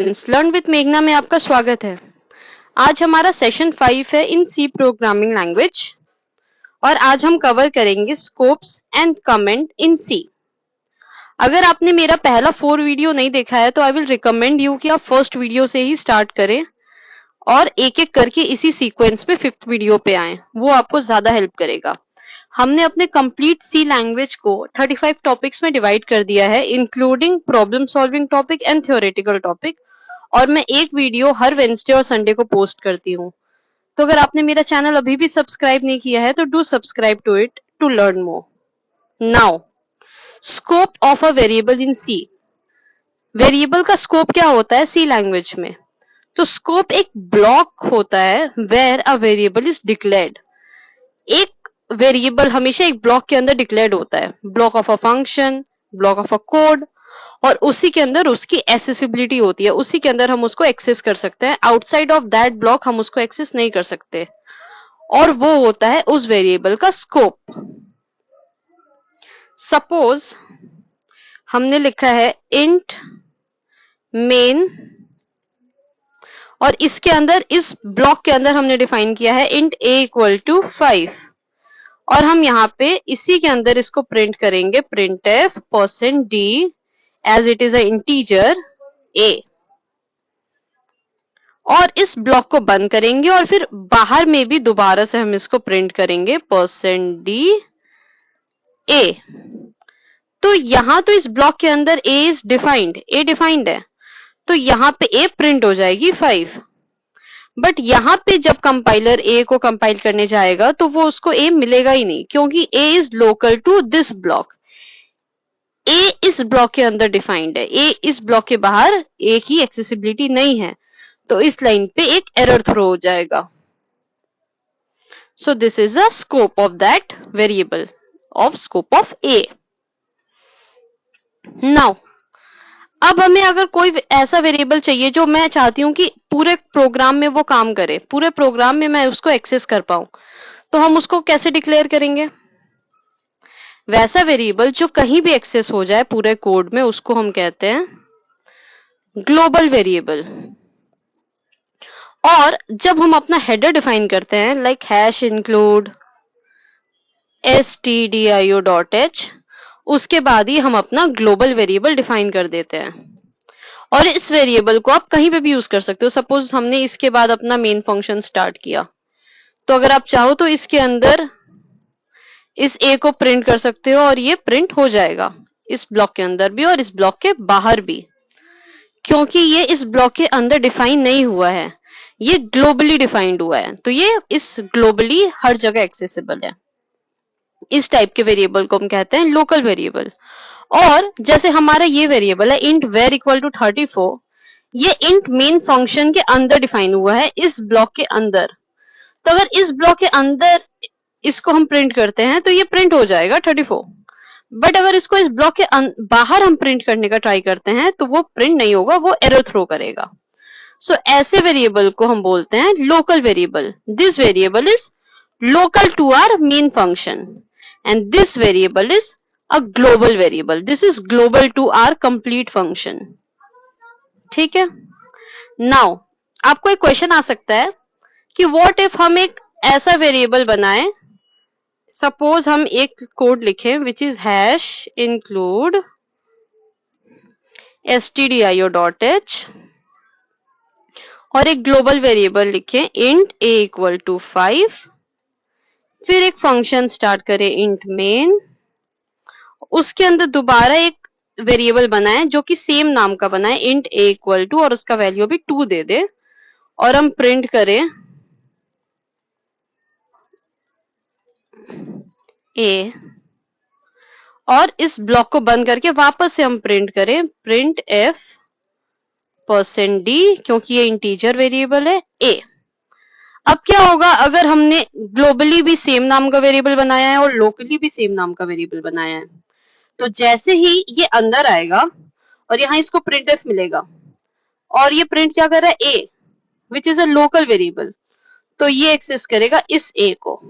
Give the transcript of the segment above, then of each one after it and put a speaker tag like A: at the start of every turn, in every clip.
A: Learn with मेघना में आपका स्वागत है। आज हमारा सेशन 5 है इन सी प्रोग्रामिंग लैंग्वेज और आज हम कवर करेंगे स्कोप्स एंड कमेंट इन सी। अगर आपने मेरा पहला 4 वीडियो नहीं देखा है तो आई विल रिकमेंड यू कि आप फर्स्ट वीडियो से ही स्टार्ट करें और एक एक करके इसी सीक्वेंस में 5th वीडियो पे आए, वो आपको ज्यादा हेल्प करेगा। हमने अपने कंप्लीट सी लैंग्वेज को 35 टॉपिक्स में डिवाइड कर दिया है, including problem solving topic and theoretical topic, और मैं एक वीडियो हर वेडनेसडे और संडे को पोस्ट करती हूँ। तो अगर आपने मेरा चैनल अभी भी सब्सक्राइब नहीं किया है तो do subscribe to it to learn more. Now, scope of a variable in C. Variable का स्कोप क्या होता है सी लैंग्वेज में? तो स्कोप एक ब्लॉक होता है where a variable is declared. एक वेरिएबल हमेशा एक ब्लॉक के अंदर डिक्लेयर्ड होता है, block of a function, block of a code, और उसी के अंदर उसकी एक्सेसिबिलिटी होती है, उसी के अंदर हम उसको एक्सेस कर सकते हैं। आउटसाइड ऑफ दैट ब्लॉक हम उसको एक्सेस नहीं कर सकते, और वो होता है उस वेरिएबल का स्कोप। सपोज हमने लिखा है इंट मेन, और इसके अंदर इस ब्लॉक के अंदर हमने डिफाइन किया है इंट a इक्वल टू 5, और हम यहाँ पे इसी के अंदर इसको प्रिंट करेंगे printf %d as it is a integer a, और इस ब्लॉक को बंद करेंगे और फिर बाहर में भी दोबारा से हम इसको प्रिंट करेंगे %d a। तो यहां तो इस ब्लॉक के अंदर a is defined, a defined है, तो यहां पे a प्रिंट हो जाएगी 5। बट यहां पे जब कंपाइलर a को कंपाइल करने जाएगा तो वो उसको a मिलेगा ही नहीं, क्योंकि a is local to this block. a इस ब्लॉक के अंदर डिफाइंड है, a इस ब्लॉक के बाहर a की एक्सेसिबिलिटी नहीं है, तो इस लाइन पे एक एरर थ्रो हो जाएगा। So this is a scope of that variable of scope of a। Now, अब हमें अगर कोई ऐसा वेरिएबल चाहिए जो मैं चाहती हूं कि पूरे प्रोग्राम में वो काम करे, पूरे प्रोग्राम में मैं उसको एक्सेस कर पाऊं, तो हम उसको कैसे डिक्लेयर करेंगे? वैसा वेरिएबल जो कहीं भी एक्सेस हो जाए पूरे कोड में, उसको हम कहते हैं ग्लोबल वेरिएबल। और जब हम अपना हेडर डिफाइन करते हैं लाइक हैश इंक्लूड stdio.h, उसके बाद ही हम अपना ग्लोबल वेरिएबल डिफाइन कर देते हैं, और इस वेरिएबल को आप कहीं पे भी यूज कर सकते हो। सपोज हमने इसके बाद अपना मेन फंक्शन स्टार्ट किया, तो अगर आप चाहो तो इसके अंदर इस a को प्रिंट कर सकते हो और ये प्रिंट हो जाएगा इस ब्लॉक के अंदर भी और इस ब्लॉक के बाहर भी, क्योंकि ये इस ब्लॉक के अंदर डिफाइन नहीं हुआ है, ये ग्लोबली डिफाइंड हुआ है, तो ये इस ग्लोबली हर जगह एक्सेसिबल है। इस टाइप के वेरिएबल को हम कहते हैं लोकल वेरिएबल। और जैसे हमारा ये वेरिएबल है इंट var इक्वल टू 34, ये इंट मेन फंक्शन के अंदर डिफाइन हुआ है, इस ब्लॉक के अंदर। तो अगर इस ब्लॉक के अंदर इसको हम प्रिंट करते हैं तो ये प्रिंट हो जाएगा 34, बट अगर इसको इस ब्लॉक के बाहर हम प्रिंट करने का ट्राई करते हैं तो वो प्रिंट नहीं होगा, वो एरर थ्रो करेगा। सो ऐसे वेरिएबल को हम बोलते हैं local variable. This variable is local to our main function and this variable is a global variable, this is global to our complete function. ठीक है। नाउ, आपको एक क्वेश्चन आ सकता है कि व्हाट इफ हम एक ऐसा वेरिएबल बनाएं, सपोज हम एक कोड लिखें which is hash include stdio.h और एक ग्लोबल वेरिएबल लिखें इंट a इक्वल टू 5, फिर एक फंक्शन स्टार्ट करें इंट मेन, उसके अंदर दोबारा एक वेरिएबल बनाएं जो कि सेम नाम का बनाए इंट a इक्वल टू, और उसका वैल्यू भी 2 दे दे, और हम प्रिंट करें a, और इस ब्लॉक को बंद करके वापस से हम प्रिंट करें प्रिंट f %d, क्योंकि ये इंटीजर वेरिएबल है a। अब क्या होगा अगर हमने ग्लोबली भी सेम नाम का वेरिएबल बनाया है और लोकली भी सेम नाम का वेरिएबल बनाया है, तो जैसे ही ये अंदर आएगा और यहाँ इसको printf मिलेगा और ये प्रिंट क्या कर रहा है a which is a local variable, तो ये एक्सेस करेगा इस a को।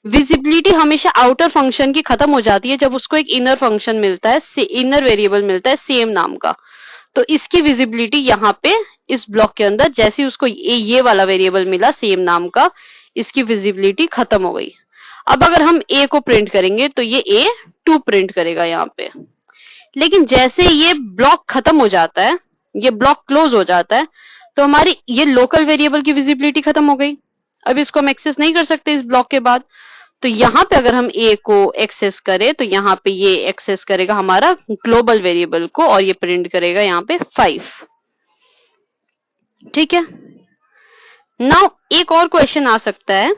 A: विजिबिलिटी हमेशा आउटर फंक्शन की खत्म हो जाती है जब उसको एक इनर फंक्शन मिलता है, इनर वेरिएबल मिलता है सेम नाम का, तो इसकी विजिबिलिटी यहाँ पे इस ब्लॉक के अंदर जैसे उसको ये वाला वेरिएबल मिला सेम नाम का, इसकी विजिबिलिटी खत्म हो गई। अब अगर हम ए को प्रिंट करेंगे तो ये ए 2 प्रिंट करेगा यहाँ पे। लेकिन जैसे ये ब्लॉक खत्म हो जाता है, ये ब्लॉक क्लोज हो जाता है, तो हमारी ये लोकल वेरिएबल की विजिबिलिटी खत्म हो गई। अब इसको हम एक्सेस नहीं कर सकते इस ब्लॉक के बाद। तो यहाँ पे अगर हम ए को एक्सेस करें तो यहाँ पे ये एक्सेस करेगा हमारा ग्लोबल वेरिएबल को और ये प्रिंट करेगा यहाँ पे 5। ठीक है। नाउ एक और क्वेश्चन आ सकता है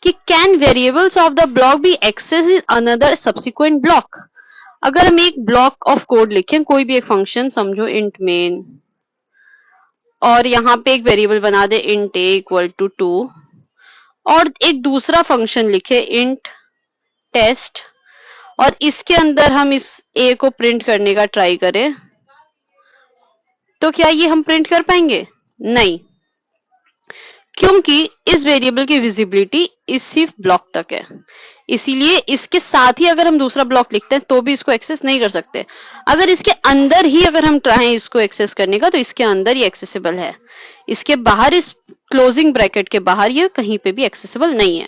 A: कि can variables of the block be access in another subsequent block. अगर हम एक ब्लॉक ऑफ कोड लिखें, कोई भी एक फंक्शन, समझो इंट मेन, और यहाँ पे एक वेरिएबल बना दे इंट ए इक्वल टू 2, और एक दूसरा फंक्शन लिखे इंट टेस्ट, और इसके अंदर हम इस ए को प्रिंट करने का ट्राई करें, तो क्या ये हम प्रिंट कर पाएंगे? नहीं, क्योंकि इस वेरिएबल की विजिबिलिटी इस सिर्फ ब्लॉक तक है। इसीलिए इसके साथ ही अगर हम दूसरा ब्लॉक लिखते हैं तो भी इसको एक्सेस नहीं कर सकते। अगर इसके अंदर ही अगर हम चाहें इसको एक्सेस करने का तो इसके अंदर ही एक्सेसिबल है, इसके बाहर, इस क्लोजिंग ब्रैकेट के बाहर ये कहीं पे भी एक्सेसिबल नहीं है।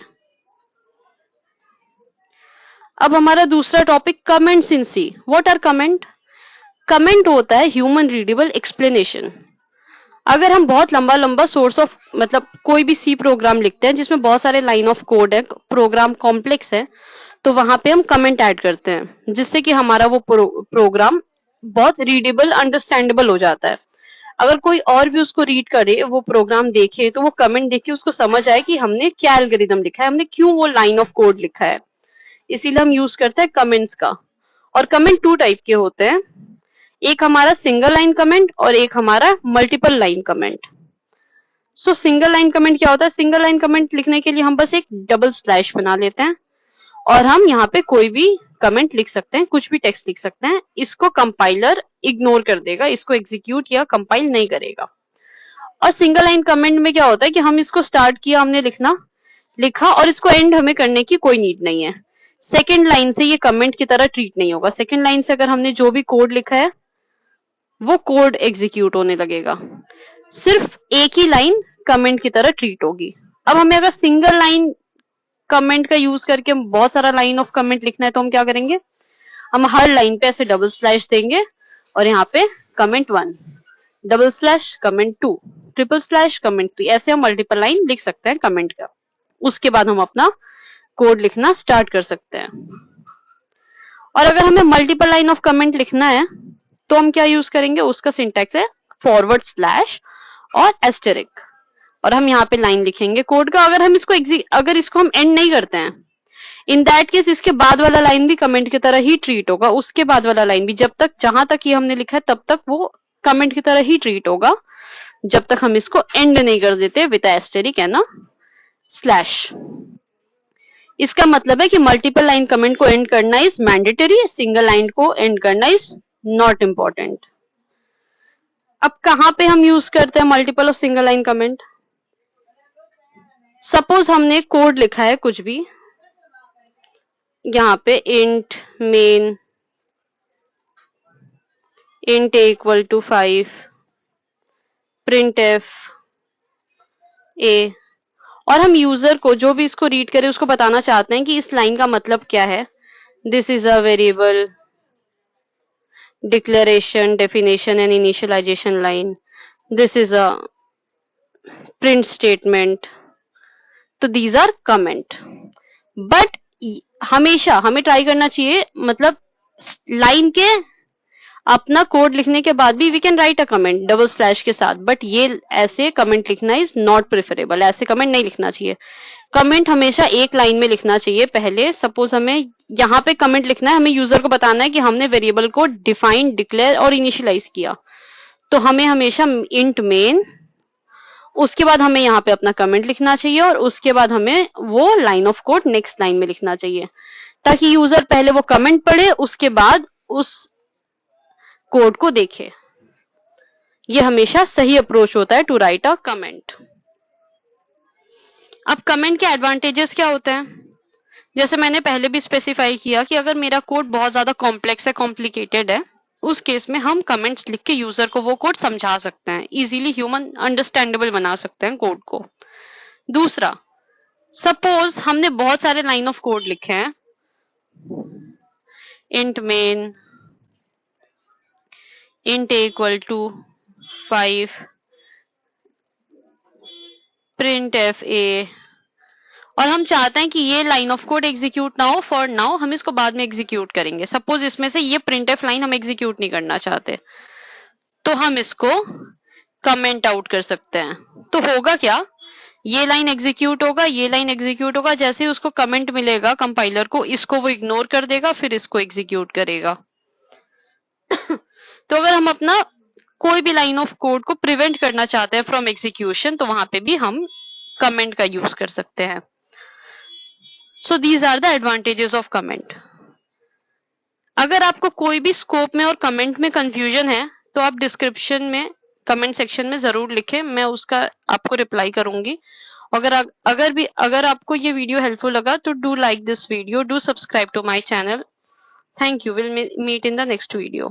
A: अब हमारा दूसरा topic comments in C. What are comment? Comment होता है ह्यूमन रीडेबल एक्सप्लेनेशन। अगर हम बहुत लंबा लंबा सोर्स ऑफ मतलब कोई भी सी प्रोग्राम लिखते हैं जिसमें बहुत सारे लाइन ऑफ कोड है, प्रोग्राम कॉम्प्लेक्स है, तो वहां पे हम कमेंट ऐड करते हैं जिससे कि हमारा वो प्रोग्राम बहुत रीडेबल, अंडरस्टैंडेबल हो जाता है। अगर कोई और भी उसको रीड करे, वो प्रोग्राम देखे, तो वो कमेंट देख के उसको समझ आए कि हमने क्या एल्गोरिदम लिखा है, हमने क्यों वो लाइन ऑफ कोड लिखा है। इसीलिए हम यूज करते हैं कमेंट्स का। और कमेंट 2 टाइप के होते हैं, एक हमारा सिंगल लाइन कमेंट और एक हमारा मल्टीपल लाइन कमेंट। सो सिंगल लाइन कमेंट क्या होता है? सिंगल लाइन कमेंट लिखने के लिए हम बस एक डबल स्लैश बना लेते हैं और हम यहाँ पे कोई भी कमेंट लिख सकते हैं, कुछ भी टेक्स्ट लिख सकते हैं। इसको कंपाइलर इग्नोर कर देगा, इसको एग्जीक्यूट या कंपाइल नहीं करेगा। और सिंगल लाइन कमेंट में क्या होता है कि हम इसको स्टार्ट किया, हमने लिखा और इसको एंड हमें करने की कोई नीड नहीं है। सेकेंड लाइन से ये कमेंट की तरह ट्रीट नहीं होगा। सेकेंड लाइन से अगर हमने जो भी कोड लिखा है वो कोड एग्जीक्यूट होने लगेगा, सिर्फ एक ही लाइन कमेंट की तरह ट्रीट होगी। अब हमें अगर सिंगल लाइन कमेंट का यूज करके बहुत सारा लाइन ऑफ कमेंट लिखना है तो हम क्या करेंगे? हम हर लाइन पे ऐसे डबल स्लैश देंगे और यहाँ पे comment 1, double slash comment 2, triple slash comment 3, ऐसे हम मल्टीपल लाइन लिख सकते हैं कमेंट का। उसके बाद हम अपना कोड लिखना स्टार्ट कर सकते हैं। और अगर हमें मल्टीपल लाइन ऑफ कमेंट लिखना है तो हम क्या यूज करेंगे? उसका सिंटैक्स है फॉरवर्ड स्लैश और एस्टेरिक, और हम यहाँ पे लाइन लिखेंगे कोड का। अगर इसको हम एंड नहीं करते हैं, इन दैट केस इसके बाद वाला लाइन भी कमेंट की तरह ही ट्रीट होगा, उसके बाद वाला लाइन भी, जब तक जहां तक ये हमने लिखा है तब तक वो कमेंट की तरह ही ट्रीट होगा, जब तक हम इसको एंड नहीं कर देते विद एस्टेरिक एंड स्लैश। इसका मतलब है कि मल्टीपल लाइन कमेंट को एंड करना इज मैंडेटरी, सिंगल लाइन को एंड करना इज नॉट इम्पोर्टेंट। अब कहां पे हम यूज करते हैं मल्टीपल और सिंगल लाइन कमेंट? सपोज हमने कोड लिखा है कुछ भी, यहाँ पे int main int a equal to 5 print f a, और हम यूजर को, जो भी इसको रीड करे, उसको बताना चाहते हैं कि इस लाइन का मतलब क्या है। This is a variable declaration, definition and initialization line. This is a print statement. तो these are comment. But हमेशा हमें ट्राई करना चाहिए, मतलब लाइन के अपना कोड लिखने के बाद भी we can write a comment double slash के साथ, बट ये ऐसे कमेंट लिखना इज नॉट प्रेफरेबल। ऐसे कमेंट नहीं लिखना चाहिए। कमेंट हमेशा एक लाइन में लिखना चाहिए। पहले सपोज हमें यहाँ पे कमेंट लिखना है, हमें यूजर को बताना है कि हमने वेरिएबल को डिफाइन, डिक्लेयर और इनिशियलाइज किया, तो हमें हमेशा इंट मेन, उसके बाद हमें यहाँ पे अपना कमेंट लिखना चाहिए और उसके बाद हमें वो line of code next line में लिखना चाहिए, ताकि यूजर पहले वो कमेंट पढ़े उसके बाद उस कोड को देखे। ये हमेशा सही अप्रोच होता है टू राइट अ कमेंट। अब कमेंट के एडवांटेजेस क्या होते हैं? जैसे मैंने पहले भी स्पेसिफाई किया कि अगर मेरा कोड बहुत ज्यादा कॉम्प्लेक्स है, कॉम्प्लिकेटेड है, उस केस में हम कमेंट्स लिख के यूजर को वो कोड समझा सकते हैं, इजीली ह्यूमन अंडरस्टैंडेबल बना सकते हैं कोड को। दूसरा, सपोज हमने बहुत सारे लाइन ऑफ कोड लिखे हैं, int main, int a equal to 5, printf a, और हम चाहते हैं कि ये लाइन ऑफ कोड एग्जीक्यूट ना हो फॉर नाउ, हम इसको बाद में एग्जीक्यूट करेंगे। सपोज इसमें से ये printf लाइन हम एग्जीक्यूट नहीं करना चाहते, तो हम इसको कमेंट आउट कर सकते हैं। तो होगा क्या, ये लाइन एग्जीक्यूट होगा, ये लाइन एग्जीक्यूट होगा, जैसे ही उसको कमेंट मिलेगा कंपाइलर को, इसको वो इग्नोर कर देगा, फिर इसको एग्जीक्यूट करेगा। तो अगर हम अपना कोई भी लाइन ऑफ कोड को प्रिवेंट करना चाहते हैं फ्रॉम एग्जीक्यूशन, तो वहां पे भी हम कमेंट का यूज कर सकते हैं। So these are the advantages of comment. अगर आपको कोई भी स्कोप में और कमेंट में कंफ्यूजन है तो आप डिस्क्रिप्शन में कमेंट सेक्शन में जरूर लिखें, मैं उसका आपको रिप्लाई करूंगी। अगर आपको ये वीडियो हेल्पफुल लगा तो do like this video, do subscribe to my channel. Thank you, will meet in the next video.